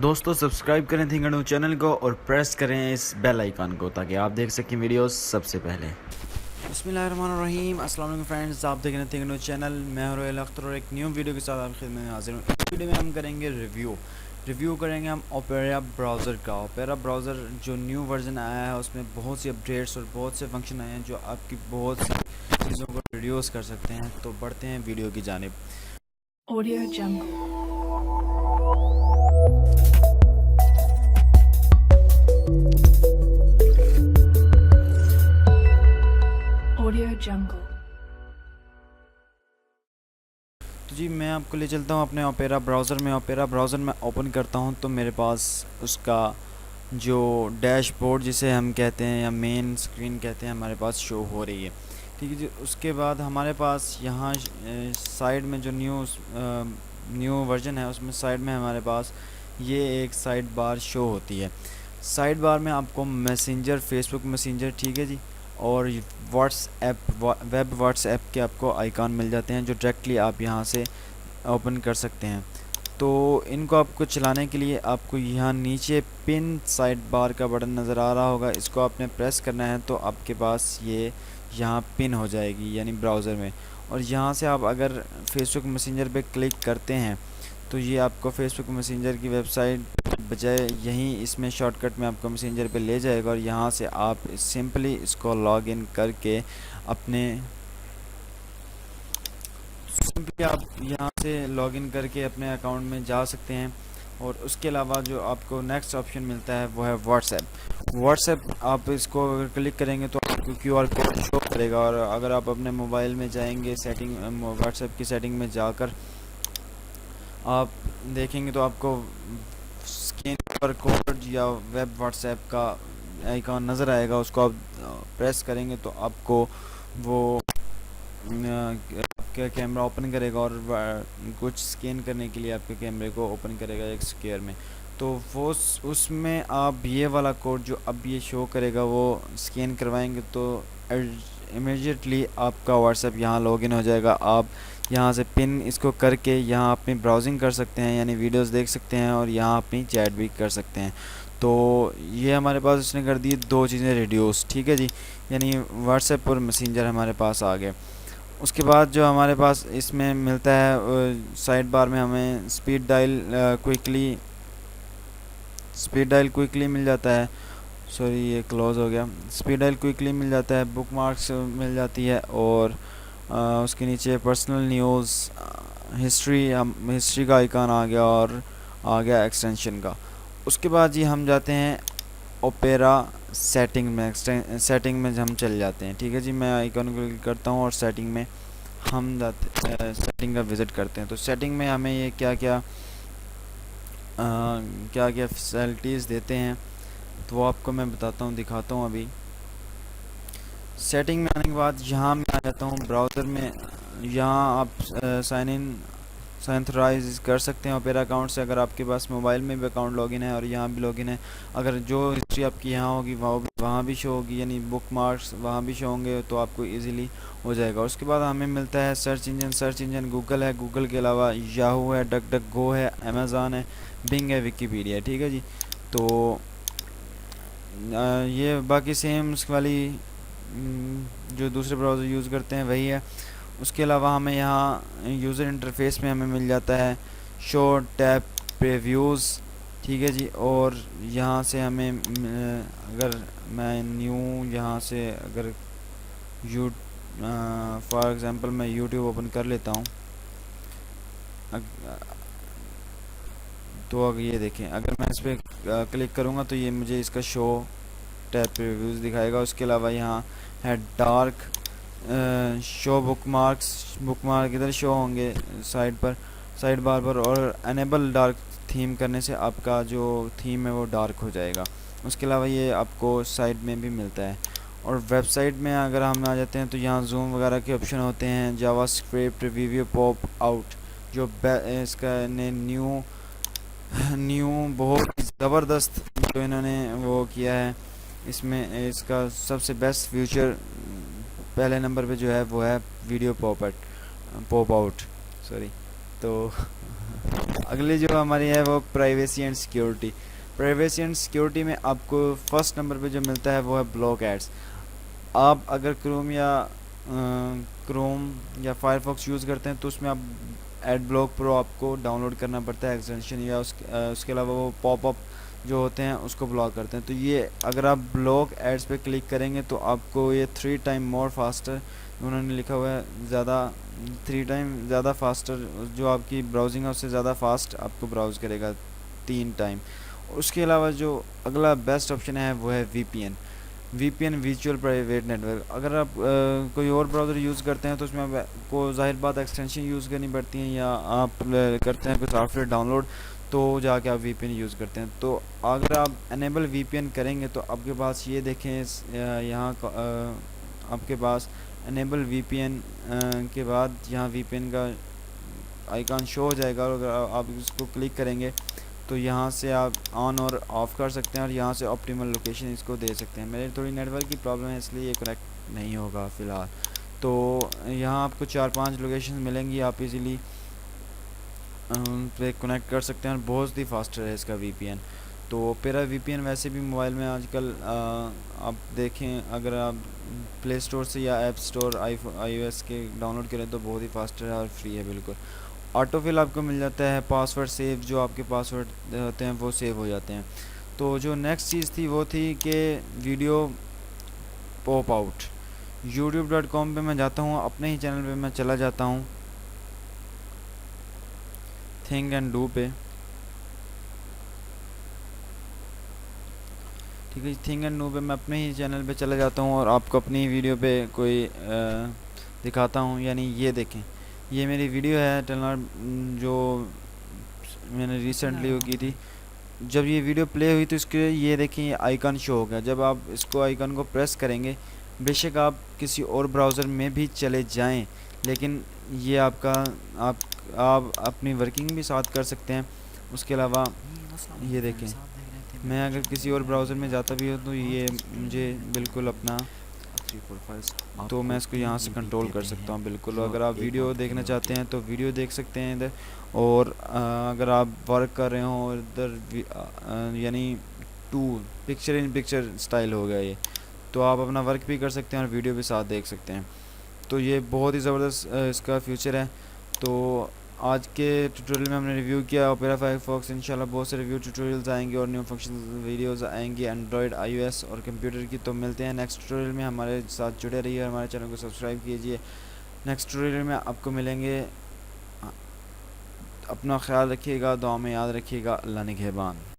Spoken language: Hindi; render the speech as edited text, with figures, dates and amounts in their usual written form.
दोस्तों सब्सक्राइब करें थिंकनो चैनल को और प्रेस करें इस बेल आइकन को ताकि आप देख सकें वीडियोस सबसे पहले। बिस्मिल्लाहिर्रहमानिर्रहीम। अस्सलाम वालेकुम फ्रेंड्स, आप देख रहे हैं थिंकनो चैनल। मैं हूं रोयल अख्तर और एक न्यू वीडियो के साथ आपकी खिदमत में हाजिर हूं। इस वीडियो में हम करेंगे रिव्यू करेंगे हम ओपेरा ब्राउज़र का। ओपेरा ब्राउज़र जो न्यू वर्जन आया है उसमें बहुत सी अपडेट्स और बहुत से फंक्शन आए हैं जो आपकी बहुत सी चीज़ों को रिड्यूस कर सकते हैं। तो बढ़ते हैं वीडियो की जानिब। Audio Jungle. Audio Jungle. तो जी मैं आपको ले चलता हूँ अपने ओपेरा ब्राउज़र में। ओपेरा ब्राउज़र में ओपन करता हूँ तो मेरे पास उसका जो डैशबोर्ड जिसे हम कहते हैं या मेन स्क्रीन कहते हैं हमारे पास शो हो रही है। ठीक है जी। उसके बाद हमारे पास यहाँ साइड में जो न्यू वर्जन है उसमें साइड में हमारे पास ये एक साइड बार शो होती है। साइड बार में आपको मैसेंजर, फेसबुक मैसेंजर, ठीक है जी, और वेब व्हाट्सएप के आपको आइकॉन मिल जाते हैं जो डायरेक्टली आप यहाँ से ओपन कर सकते हैं। तो इनको आपको चलाने के लिए आपको यहाँ नीचे पिन साइड बार का बटन नज़र आ रहा होगा, इसको आपने प्रेस करना है तो आपके पास ये यहाँ पिन हो जाएगी यानी ब्राउज़र में। और यहाँ से आप अगर फेसबुक मैसेंजर पे क्लिक करते हैं तो ये आपको फेसबुक मैसेंजर की वेबसाइट बजाय यहीं इसमें शॉर्टकट में आपको मैसेंजर पे ले जाएगा और यहाँ से आप सिंपली इसको लॉगिन करके आप यहाँ से लॉगिन करके अपने अकाउंट में जा सकते हैं। और उसके अलावा जो आपको नेक्स्ट ऑप्शन मिलता है वो है व्हाट्सएप। आप इसको अगर क्लिक करेंगे तो आपको क्यूआर कोड शो करेगा और अगर आप अपने मोबाइल में जाएंगे व्हाट्सएप की सेटिंग में जाकर आप देखेंगे तो आपको स्कैन पर कोड या वेब व्हाट्सएप का आइकॉन नज़र आएगा, उसको आप प्रेस करेंगे तो आपको वो आपका कैमरा ओपन करेगा और कुछ स्कैन करने के लिए आपके कैमरे को ओपन करेगा एक स्क्वायर में। तो वो उसमें आप ये वाला कोड जो अब ये शो करेगा वो स्कैन करवाएंगे तो इमीडिएटली आपका व्हाट्सएप यहाँ लॉगिन हो जाएगा। आप यहाँ से पिन इसको करके यहाँ अपनी ब्राउजिंग कर सकते हैं यानी वीडियोस देख सकते हैं और यहाँ अपनी चैट भी कर सकते हैं। तो ये हमारे पास उसने कर दी दो चीज़ें रिड्यूस, ठीक है जी, यानी व्हाट्सएप और मैसेंजर हमारे पास आ गए। उसके बाद जो हमारे पास इसमें मिलता है साइड बार में हमें स्पीड डायल क्विकली मिल जाता है। सॉरी ये क्लोज़ हो गया। स्पीड डायल क्विकली मिल जाता है, बुक मार्क्स मिल जाती है और उसके नीचे पर्सनल न्यूज़, हिस्ट्री का आइकॉन आ गया और आ गया एक्सटेंशन का। उसके बाद जी हम जाते हैं ओपेरा सेटिंग में हम चले जाते हैं। ठीक है जी, मैं आइकॉन को क्लिक करता हूँ और सेटिंग में हम जाते सेटिंग का विज़िट करते हैं। तो सेटिंग में हमें ये क्या क्या फैसिलिटीज़ देते हैं तो वो आपको मैं बताता हूँ, दिखाता हूँ। अभी सेटिंग में आने के बाद यहाँ मैं आ जाता हूँ ब्राउज़र में। यहाँ आप सैंथराइज कर सकते हैं ओपेरा अकाउंट से अगर आपके पास मोबाइल में भी अकाउंट लॉगिन है और यहाँ भी लॉगिन है। अगर जो हिस्ट्री आपकी यहाँ होगी वहाँ भी शो होगी यानी बुक मार्क्स वहाँ भी शो होंगे तो आपको इजीली हो जाएगा। उसके बाद हमें मिलता है सर्च इंजन गूगल है, गूगल के अलावा याहू है, डक डक गो है, अमेज़ॉन है, बिंग है, विकीपीडिया। ठीक है जी। तो ये बाकी सेम वाली जो दूसरे ब्राउज़र यूज़ करते हैं वही है। उसके अलावा हमें यहाँ यूज़र इंटरफेस में हमें मिल जाता है शो टैब प्रीव्यूज़। ठीक है जी। और यहाँ से हमें अगर मैं यहाँ से अगर फॉर एग्ज़ाम्पल मैं यूट्यूब ओपन कर लेता हूँ तो अगर ये देखें, अगर मैं इस पर क्लिक करूँगा तो ये मुझे इसका शो टैब प्रीव्यूज़ दिखाएगा। उसके अलावा यहाँ है डार्क शो बुकमार्क इधर शो होंगे साइड बार पर और अनेबल डार्क थीम करने से आपका जो थीम है वो डार्क हो जाएगा। उसके अलावा ये आपको साइड में भी मिलता है। और वेबसाइट में अगर हम आ जाते हैं तो यहाँ जूम वगैरह के ऑप्शन होते हैं, जावास्क्रिप्ट, वीडियो पॉप आउट जो इसका ने न्यू बहुत ज़बरदस्त जो इन्होंने वो किया है। इसमें इसका सबसे बेस्ट फीचर पहले नंबर पे जो है वो है वीडियो पॉप आउट। सॉरी। तो अगली जो हमारी है वो privacy and security. Privacy and security में आपको फर्स्ट नंबर पे जो मिलता है वो है ब्लॉक एड्स। आप अगर क्रोम या फायरफॉक्स यूज़ करते हैं तो उसमें आप एड ब्लॉक प्रो आपको डाउनलोड करना पड़ता है एक्सटेंशन, या उसके अलावा वो पॉपअप जो होते हैं उसको ब्लॉक करते हैं। तो ये अगर आप ब्लॉक एड्स पे क्लिक करेंगे तो आपको ये 3 टाइम मोर फास्टर, उन्होंने लिखा हुआ है ज़्यादा 3 टाइम ज़्यादा फास्टर, जो आपकी ब्राउजिंग है उससे ज़्यादा फास्ट आपको ब्राउज़ करेगा 3 टाइम। उसके अलावा जो अगला बेस्ट ऑप्शन है वो है VPN. VPN virtual private network. अगर आप कोई और ब्राउज़र यूज़ करते हैं तो उसमें आपको ज़ाहिर बात एक्सटेंशन यूज़ करनी पड़ती है, या आप करते हैं कोई सॉफ्टवेयर डाउनलोड तो जाके आप वीपीएन यूज़ करते हैं। तो अगर आप एनेबल वीपीएन करेंगे तो आपके पास ये देखें यहाँ आपके पास एनेबल वीपीएन के बाद यहाँ वीपीएन का आइकन शो हो जाएगा, और अगर आप इसको क्लिक करेंगे तो यहाँ से आप ऑन और ऑफ़ कर सकते हैं, और यहाँ से ऑप्टिमल लोकेशन इसको दे सकते हैं। मेरी थोड़ी नेटवर्क की प्रॉब्लम है इसलिए ये कनेक्ट नहीं होगा फ़िलहाल। तो यहाँ आपको 4-5 लोकेशन मिलेंगी, आप इजीली पे कनेक्ट कर सकते हैं, और बहुत ही फास्टर है इसका वीपीएन। तो ओपेरा वीपीएन वैसे भी मोबाइल में आजकल आप देखें, अगर आप प्ले स्टोर से या ऐप स्टोर iOS के डाउनलोड करें तो बहुत ही फास्टर है और फ्री है बिल्कुल। ऑटोफिल आपको मिल जाता है, पासवर्ड सेव, जो आपके पासवर्ड होते हैं वो सेव हो जाते हैं। तो जो नेक्स्ट चीज़ थी वो थी कि वीडियो पॉप आउट। youtube.com पे मैं जाता हूँ, अपने ही चैनल पे मैं चला जाता हूँ थिंक एंड डू पे। ठीक है, थिंक एंड डू पे मैं अपने ही चैनल पे चला जाता हूँ और आपको अपनी वीडियो पे कोई दिखाता हूँ। यानी ये देखें, ये मेरी वीडियो है टेलर जो मैंने रिसेंटली वो की थी। जब ये वीडियो प्ले हुई तो इसके ये देखें ये आइकन शो होगा। जब आप इसको आइकन को प्रेस करेंगे, बेशक आप किसी और ब्राउज़र में भी चले जाएं, लेकिन ये आपका आप अपनी वर्किंग भी साथ कर सकते हैं। उसके अलावा ये देखें, मैं अगर किसी और ब्राउज़र में जाता भी हूँ तो ये मुझे बिल्कुल अपना, तो मैं इसको यहाँ से कंट्रोल कर सकता हूँ बिल्कुल। अगर आप वीडियो देखना चाहते हैं तो वीडियो देख सकते हैं इधर, और अगर आप वर्क कर रहे हो इधर यानी पिक्चर इन पिक्चर स्टाइल हो गया ये, तो आप अपना वर्क भी कर सकते हैं और वीडियो भी साथ देख सकते हैं। तो ये बहुत ही ज़बरदस्त इसका फ्यूचर है। तो आज के ट्यूटोरियल में हमने रिव्यू किया ओपेरा फायरफॉक्स। इंशाल्लाह बहुत से रिव्यू ट्यूटोरियल्स आएंगे और न्यू फंक्शन वीडियोस आएंगी एंड्रॉयड, iOS और कंप्यूटर की। तो मिलते हैं नेक्स्ट ट्यूटोरियल में, हमारे साथ जुड़े रहिए, हमारे चैनल को सब्सक्राइब कीजिए। नेक्स्ट ट्यूटोरियल में आपको मिलेंगे। अपना ख्याल रखिएगा, दुआ में याद रखिएगा। अल्लाह निगहबान।